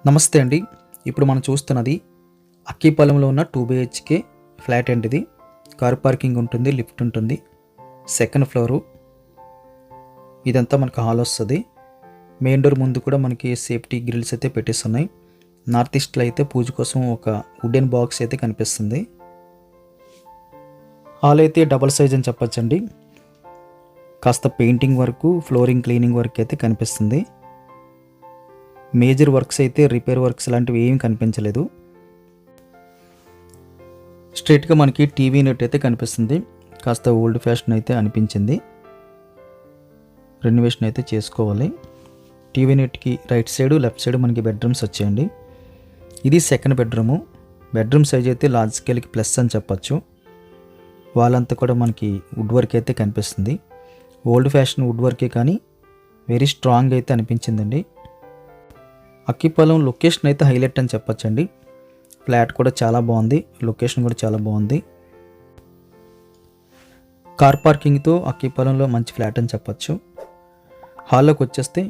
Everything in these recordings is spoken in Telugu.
నమస్తే అండి. ఇప్పుడు మనం చూస్తున్నది అక్కిపాలెంలో ఉన్న 2 BHK ఫ్లాట్ అండి ఇది. కార్ పార్కింగ్ ఉంటుంది, లిఫ్ట్ ఉంటుంది. Second floor. ఇదంతా మనకు హాల్ వస్తది. మెయిన్ డోర్ ముందు కూడా మనకి సేఫ్టీ గ్రిల్స్ అయితే పెట్టేస్తున్నాయి. నార్త్ ఈస్ట్‌లో అయితే పూజ కోసం ఒక వుడెన్ బాక్స్ అయితే కనిపిస్తుంది. హాల్ అయితే డబుల్ సైజ్ అని చెప్పొచ్చండి. కాస్త painting work, flooring cleaning work అయితే కనిపిస్తుంది. మేజర్ వర్క్స్ అయితే రిపేర్ వర్క్స్ లాంటివి ఏమీ కనిపించలేదు. స్ట్రైట్గా మనకి టీవీ యూనిట్ అయితే కనిపిస్తుంది. కాస్త ఓల్డ్ ఫ్యాషన్ అయితే అనిపించింది. రెనోవేషన్ అయితే చేసుకోవాలి. టీవీ యూనిట్కి రైట్ సైడ్, లెఫ్ట్ సైడ్ మనకి బెడ్రూమ్స్ వచ్చాయండి. ఇది సెకండ్ బెడ్రూము. బెడ్రూమ్ సైజ్ అయితే లార్జ్ స్కేల్కి ప్లస్ అని చెప్పచ్చు. వాళ్ళంతా కూడా మనకి వుడ్ వర్క్ అయితే కనిపిస్తుంది. ఓల్డ్ ఫ్యాషన్ వుడ్ వర్కే కానీ వెరీ స్ట్రాంగ్ అయితే అనిపించిందండి. అక్కిపాలెం లొకేషన్ అయితే హైలైట్ అని చెప్పొచ్చండి. ఫ్లాట్ కూడా చాలా బాగుంది, లొకేషన్ కూడా చాలా బాగుంది. కార్ పార్కింగ్తో అక్కిపాలెంలో మంచి ఫ్లాట్ అని చెప్పొచ్చు. హాల్లోకి వచ్చేస్తే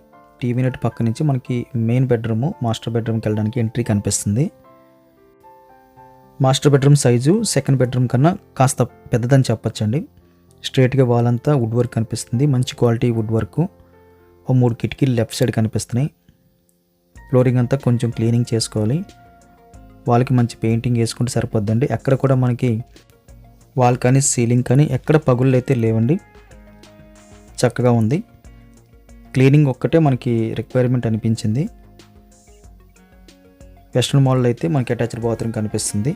టీవీ యూనిట్ పక్క నుంచి మనకి మెయిన్ బెడ్రూము, మాస్టర్ బెడ్రూమ్కి వెళ్ళడానికి ఎంట్రీ కనిపిస్తుంది. Master bedroom size second bedroom కన్నా కాస్త పెద్దదని చెప్పొచ్చండి. స్ట్రైట్గా వాల్ అంతా వుడ్ వర్క్ కనిపిస్తుంది. మంచి క్వాలిటీ వుడ్ వర్క్. ఓ 3 కిటికీలు లెఫ్ట్ సైడ్ కనిపిస్తున్నాయి. ఫ్లోరింగ్ అంతా కొంచెం క్లీనింగ్ చేసుకోవాలి. వాళ్ళకి మంచి పెయింటింగ్ వేసుకుంటే సరిపోద్దండి. ఎక్కడ కూడా మనకి వాల్ కానీ సీలింగ్ కానీ ఎక్కడ పగుళ్ళు అయితే లేవండి. చక్కగా ఉంది. క్లీనింగ్ ఒక్కటే మనకి రిక్వైర్మెంట్ అనిపించింది. వెస్ట్రన్ మోడల్ అయితే మనకి అటాచ్డ్ బాత్రూమ్ కనిపిస్తుంది.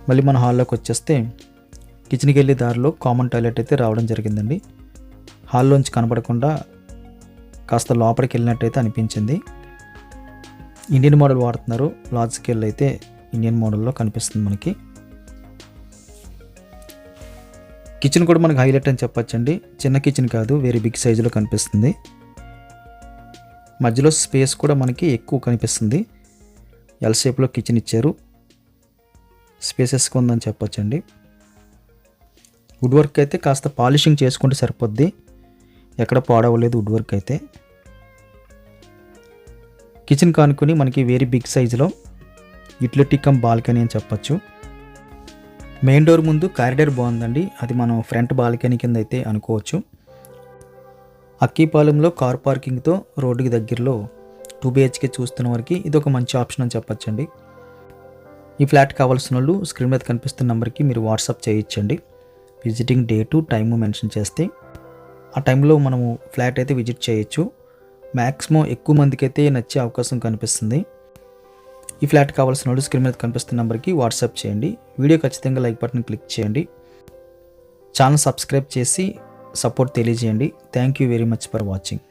మళ్ళీ మన హాల్లోకి వచ్చేస్తే కిచెన్కి వెళ్ళే దారిలో కామన్ టాయిలెట్ అయితే రావడం జరిగిందండి. హాల్లోంచి కనపడకుండా కాస్త లోపలికి వెళ్ళినట్టయితే అనిపించింది. ఇండియన్ మోడల్ వాడుతున్నారు. లార్జ్ స్కేల్ అయితే ఇండియన్ మోడల్లో కనిపిస్తుంది మనకి. కిచెన్ కూడా మనకి హైలైట్ అని చెప్పొచ్చండి. చిన్న కిచెన్ కాదు, వెరీ బిగ్ సైజులో కనిపిస్తుంది. మధ్యలో స్పేస్ కూడా మనకి ఎక్కువ కనిపిస్తుంది. ఎల్ షేప్లో కిచెన్ ఇచ్చారు. స్పేసెస్గా ఉందని చెప్పొచ్చండి. వుడ్ వర్క్ అయితే కాస్త పాలిషింగ్ చేసుకుంటే సరిపోద్ది. ఎక్కడ పాడవలేదు వుడ్ వర్క్ అయితే. కిచెన్ కానుకొని మనకి వెరీ బిగ్ సైజులో యూటిలిటీ కమ్ బాల్కనీ అని చెప్పచ్చు. మెయిన్ డోర్ ముందు కారిడార్ బాగుందండి. అది మనం ఫ్రంట్ బాల్కనీ కింద అయితే అనుకోవచ్చు. అక్కిపాలెంలో కార్ పార్కింగ్తో రోడ్డుకి దగ్గరలో 2 BHK చూస్తున్న వారికి ఇది ఒక మంచి ఆప్షన్ అని చెప్పచ్చండి. ఈ ఫ్లాట్ కావాల్సిన వాళ్ళు స్క్రీన్ మీద కనిపిస్తున్న నెంబర్కి మీరు వాట్సాప్ చేయొచ్చండి. విజిటింగ్ డేటు, టైము మెన్షన్ చేస్తే ఆ టైంలో మనము ఫ్లాట్ అయితే విజిట్ చేయొచ్చు. మ్యాక్సిమం ఎక్కువ మందికి అయితే నచ్చే అవకాశం కనిపిస్తుంది. ఈ ఫ్లాట్ కావాల్సిన వాళ్ళు స్క్రీన్ మీద కనిపిస్తున్న నెంబర్కి వాట్సాప్ చేయండి. వీడియో ఖచ్చితంగా లైక్ బటన్ క్లిక్ చేయండి. ఛానల్ సబ్స్క్రైబ్ చేసి సపోర్ట్ తెలియజేయండి. Thank you very much for watching.